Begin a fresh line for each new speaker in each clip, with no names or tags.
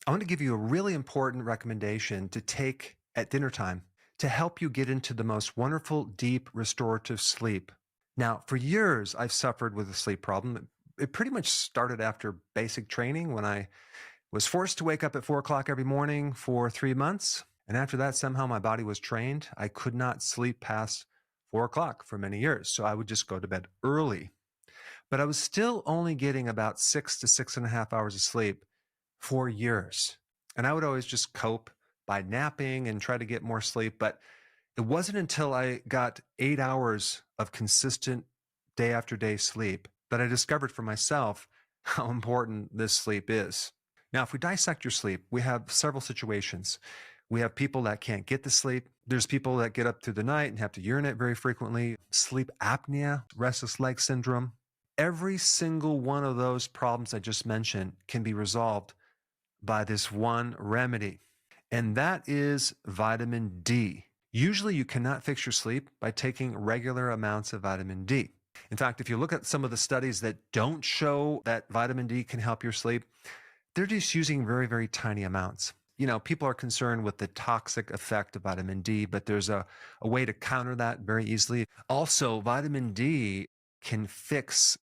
I want to give you a really important recommendation to take at dinner time to help you get into the most wonderful, deep, restorative sleep. Now, for years, I've suffered with a sleep problem. It pretty much started after basic training when I was forced to wake up at 4 o'clock every morning for 3 months. And after that, somehow my body was trained. I could not sleep past 4 o'clock for many years. So I would just go to bed early. But I was still only getting about 6 to 6.5 hours of sleep for years. And I would always just cope by napping and try to get more sleep. But it wasn't until I got 8 hours of consistent day after day sleep that I discovered for myself how important this sleep is. Now, if we dissect your sleep, we have several situations. We have people that can't get to sleep. There's people that get up through the night and have to urinate very frequently. Sleep apnea, restless leg syndrome. Every single one of those problems I just mentioned can be resolved by this one remedy, and that is vitamin D. Usually you cannot fix your sleep by taking regular amounts of vitamin D. In fact, if you look at some of the studies that don't show that vitamin D can help your sleep, they're just using very, very tiny amounts. You know, people are concerned with the toxic effect of vitamin D, but there's a way to counter that very easily. Also, vitamin D can fix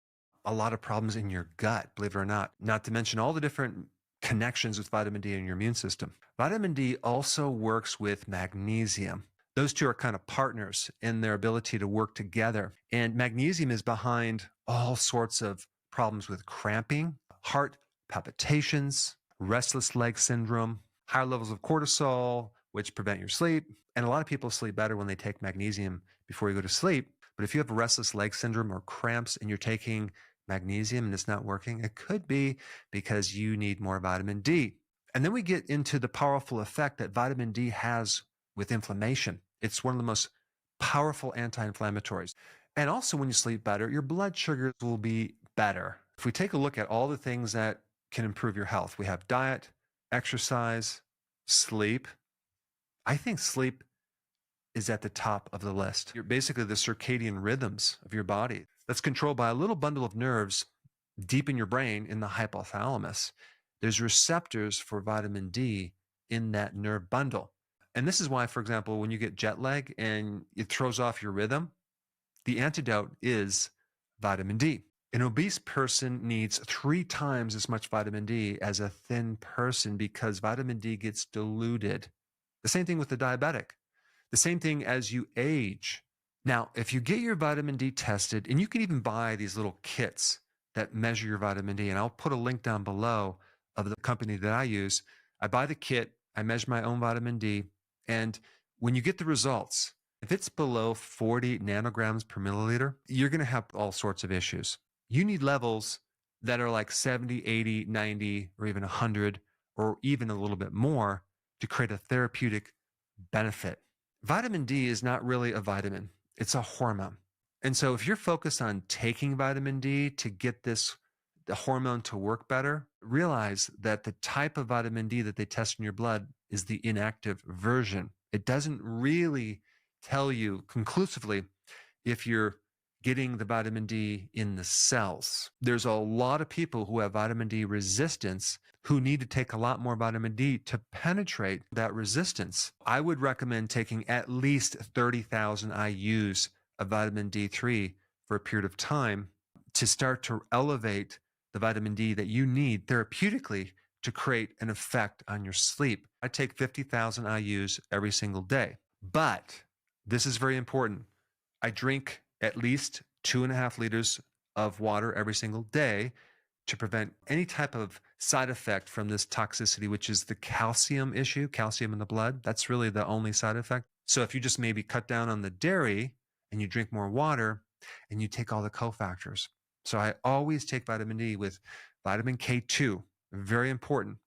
a lot of problems in your gut, believe it or not to mention all the different connections with vitamin D in your immune system. Vitamin D also works with magnesium. Those two are kind of partners in their ability to work together. And magnesium is behind all sorts of problems with cramping, heart palpitations, restless leg syndrome, higher levels of cortisol, which prevent your sleep. And a lot of people sleep better when they take magnesium before you go to sleep. But if you have restless leg syndrome or cramps and you're taking magnesium and it's not working, it could be because you need more vitamin D. And then we get into the powerful effect that vitamin D has with inflammation. It's one of the most powerful anti-inflammatories. And also when you sleep better, your blood sugars will be better. If we take a look at all the things that can improve your health, we have diet, exercise, sleep. I think sleep is at the top of the list. You're basically the circadian rhythms of your body that's controlled by a little bundle of nerves deep in your brain in the hypothalamus. There's receptors for vitamin D in that nerve bundle. And this is why, for example, when you get jet lag and it throws off your rhythm, the antidote is vitamin D. An obese person needs 3 times as much vitamin D as a thin person because vitamin D gets diluted. The same thing with the diabetic. The same thing as you age. Now, if you get your vitamin D tested, and you can even buy these little kits that measure your vitamin D, and I'll put a link down below of the company that I use. I buy the kit, I measure my own vitamin D, and when you get the results, if it's below 40 nanograms per milliliter, you're going to have all sorts of issues. You need levels that are like 70, 80, 90, or even 100, or even a little bit more to create a therapeutic benefit. Vitamin D is not really a vitamin. It's a hormone. And so if you're focused on taking vitamin D to get the hormone to work better, realize that the type of vitamin D that they test in your blood is the inactive version. It doesn't really tell you conclusively if you're getting the vitamin D in the cells. There's a lot of people who have vitamin D resistance who need to take a lot more vitamin D to penetrate that resistance. I would recommend taking at least 30,000 IUs of vitamin D3 for a period of time to start to elevate the vitamin D that you need therapeutically to create an effect on your sleep. I take 50,000 IUs every single day. But this is very important. I drink at least 2.5 liters of water every single day to prevent any type of side effect from this toxicity, which is the calcium issue, calcium in the blood. That's really the only side effect. So if you just maybe cut down on the dairy and you drink more water and you take all the cofactors. So I always take vitamin D with vitamin K2, very important.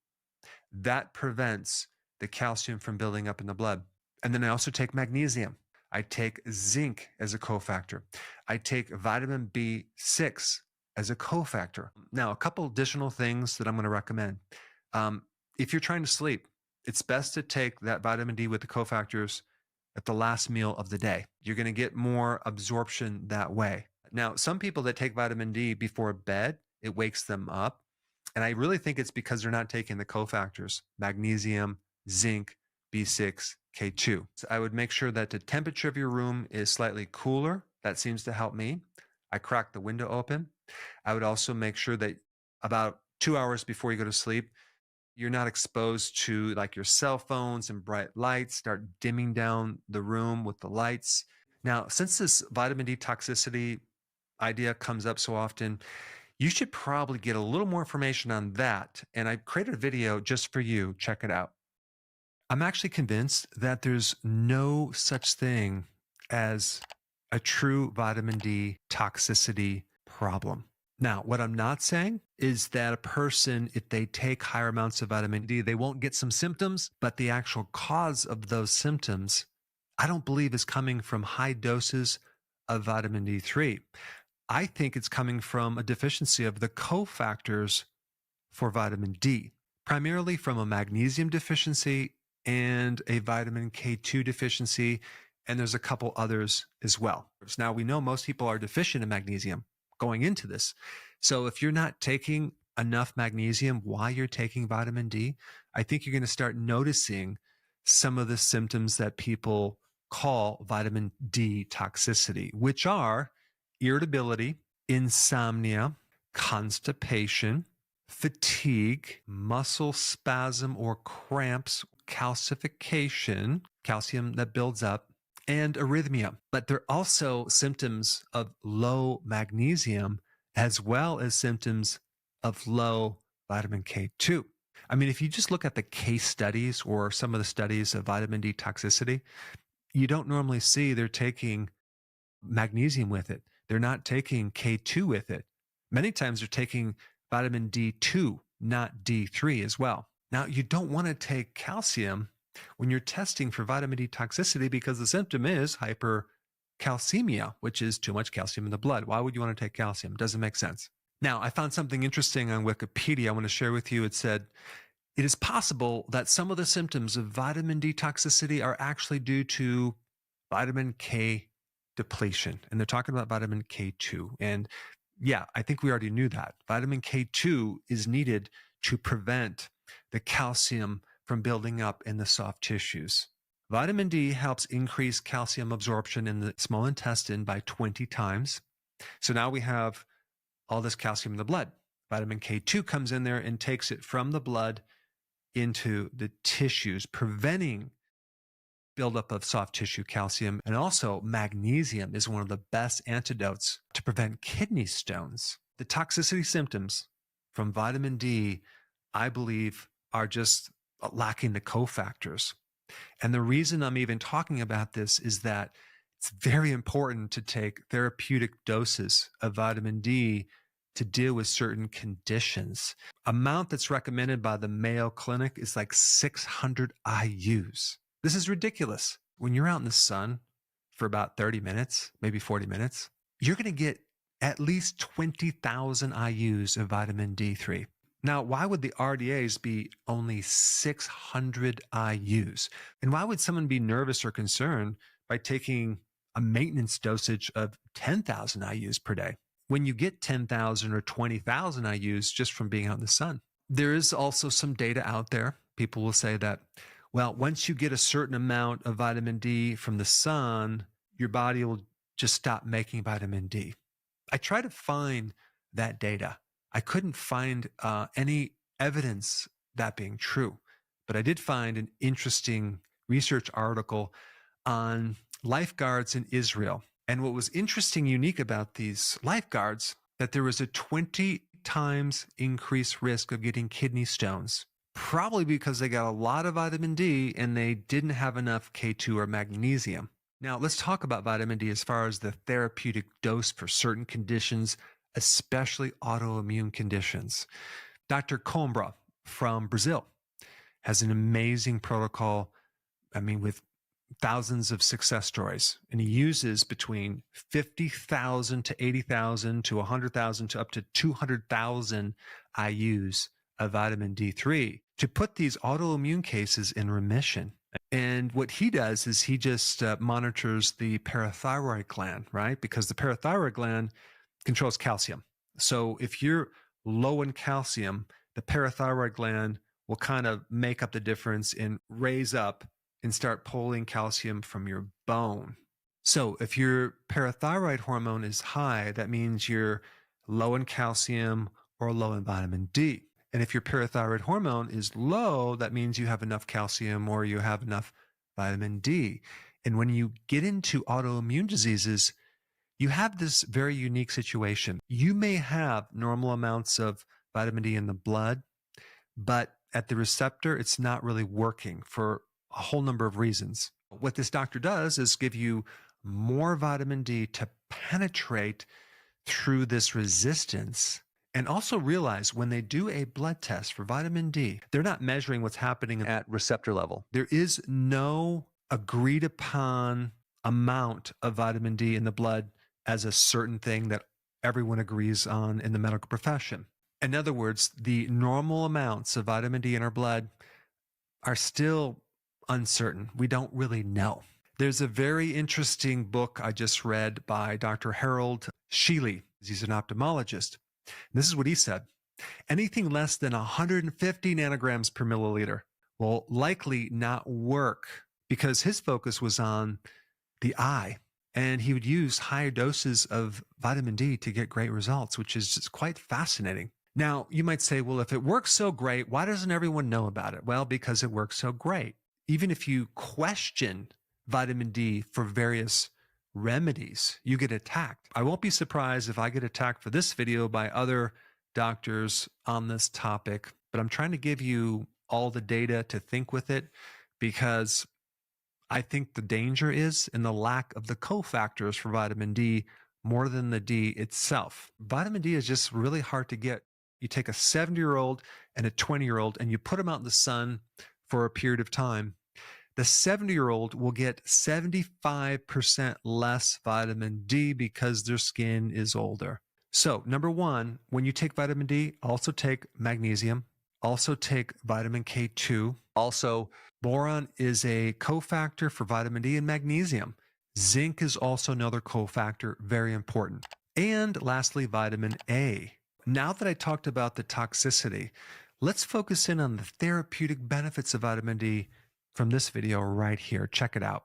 That prevents the calcium from building up in the blood. And then I also take magnesium. I take zinc as a cofactor. I take vitamin B6 as a cofactor. Now, a couple additional things that I'm going to recommend. If you're trying to sleep, it's best to take that vitamin D with the cofactors at the last meal of the day. You're going to get more absorption that way. Now, some people that take vitamin D before bed, it wakes them up And I really think it's because they're not taking the cofactors, magnesium, zinc, B6, K2. So I would make sure that the temperature of your room is slightly cooler. That seems to help me. I crack the window open. I would also make sure that about 2 hours before you go to sleep, you're not exposed to like your cell phones and bright lights. Start dimming down the room with the lights. Now, since this vitamin D toxicity idea comes up so often, you should probably get a little more information on that. And I created a video just for you. Check it out. I'm actually convinced that there's no such thing as a true vitamin D toxicity problem. Now, what I'm not saying is that a person, if they take higher amounts of vitamin D, they won't get some symptoms, but the actual cause of those symptoms, I don't believe is coming from high doses of vitamin D3. I think it's coming from a deficiency of the cofactors for vitamin D, primarily from a magnesium deficiency and a vitamin K2 deficiency, and there's a couple others as well. Now, we know most people are deficient in magnesium going into this. So if you're not taking enough magnesium while you're taking vitamin D, I think you're going to start noticing some of the symptoms that people call vitamin D toxicity, which are irritability, insomnia, constipation, fatigue, muscle spasm or cramps, calcification, calcium that builds up, and arrhythmia. But there are also symptoms of low magnesium as well as symptoms of low vitamin K2. I mean, if you just look at the case studies or some of the studies of vitamin D toxicity, you don't normally see they're taking magnesium with it. They're not taking K2 with it. Many times they're taking vitamin D2, not D3 as well. Now, you don't want to take calcium when you're testing for vitamin D toxicity because the symptom is hypercalcemia, which is too much calcium in the blood. Why would you want to take calcium? Doesn't make sense. Now, I found something interesting on Wikipedia I want to share with you. It said, it is possible that some of the symptoms of vitamin D toxicity are actually due to vitamin K depletion. And they're talking about vitamin K2. And yeah, I think we already knew that. Vitamin K2 is needed to prevent the calcium from building up in the soft tissues. Vitamin D helps increase calcium absorption in the small intestine by 20 times. So now we have all this calcium in the blood. Vitamin K2 comes in there and takes it from the blood into the tissues, preventing buildup of soft tissue calcium. And also magnesium is one of the best antidotes to prevent kidney stones. The toxicity symptoms from vitamin D, I believe, are just lacking the cofactors. And the reason I'm even talking about this is that it's very important to take therapeutic doses of vitamin D to deal with certain conditions. Amount that's recommended by the Mayo Clinic is like 600 IUs. This is ridiculous. When you're out in the sun for about 30 minutes, maybe 40 minutes, you're going to get at least 20,000 IUs of vitamin D3. Now, why would the RDAs be only 600 IUs? And why would someone be nervous or concerned by taking a maintenance dosage of 10,000 IUs per day when you get 10,000 or 20,000 IUs just from being out in the sun? There is also some data out there. People will say that, well, once you get a certain amount of vitamin D from the sun, your body will just stop making vitamin D. I try to find that data. I couldn't find any evidence that being true, but I did find an interesting research article on lifeguards in Israel. And what was interesting, unique about these lifeguards, that there was a 20 times increased risk of getting kidney stones, probably because they got a lot of vitamin D and they didn't have enough K2 or magnesium. Now, let's talk about vitamin D as far as the therapeutic dose for certain conditions, especially autoimmune conditions. Dr. Coimbra from Brazil has an amazing protocol, with thousands of success stories. And he uses between 50,000 to 80,000 to 100,000 to up to 200,000 IUs of vitamin D3 to put these autoimmune cases in remission. And what he does is he just monitors the parathyroid gland, right? Because the parathyroid gland controls calcium. So if you're low in calcium, the parathyroid gland will kind of make up the difference and raise up and start pulling calcium from your bone. So if your parathyroid hormone is high, that means you're low in calcium or low in vitamin D. And if your parathyroid hormone is low, that means you have enough calcium or you have enough vitamin D. And when you get into autoimmune diseases, you have this very unique situation. You may have normal amounts of vitamin D in the blood, but at the receptor, it's not really working for a whole number of reasons. What this doctor does is give you more vitamin D to penetrate through this resistance. And also realize when they do a blood test for vitamin D, they're not measuring what's happening at receptor level. There is no agreed upon amount of vitamin D in the blood as a certain thing that everyone agrees on in the medical profession. In other words, the normal amounts of vitamin D in our blood are still uncertain. We don't really know. There's a very interesting book I just read by Dr. Harold Sheely. He's an ophthalmologist. This is what he said. Anything less than 150 nanograms per milliliter will likely not work because his focus was on the eye. And he would use higher doses of vitamin D to get great results, which is just quite fascinating. Now, you might say, well, if it works so great, why doesn't everyone know about it? Well, because it works so great. Even if you question vitamin D for various remedies, you get attacked. I won't be surprised if I get attacked for this video by other doctors on this topic, but I'm trying to give you all the data to think with it because I think the danger is in the lack of the cofactors for vitamin D more than the D itself. Vitamin D is just really hard to get. You take a 70-year-old and a 20-year-old and you put them out in the sun for a period of time. The 70-year-old will get 75% less vitamin D because their skin is older. So, number one, when you take vitamin D, also take magnesium, also take vitamin K2. Also, boron is a cofactor for vitamin D and magnesium. Zinc is also another cofactor, very important. And lastly, vitamin A. Now that I talked about the toxicity, let's focus in on the therapeutic benefits of vitamin D from this video right here. Check it out.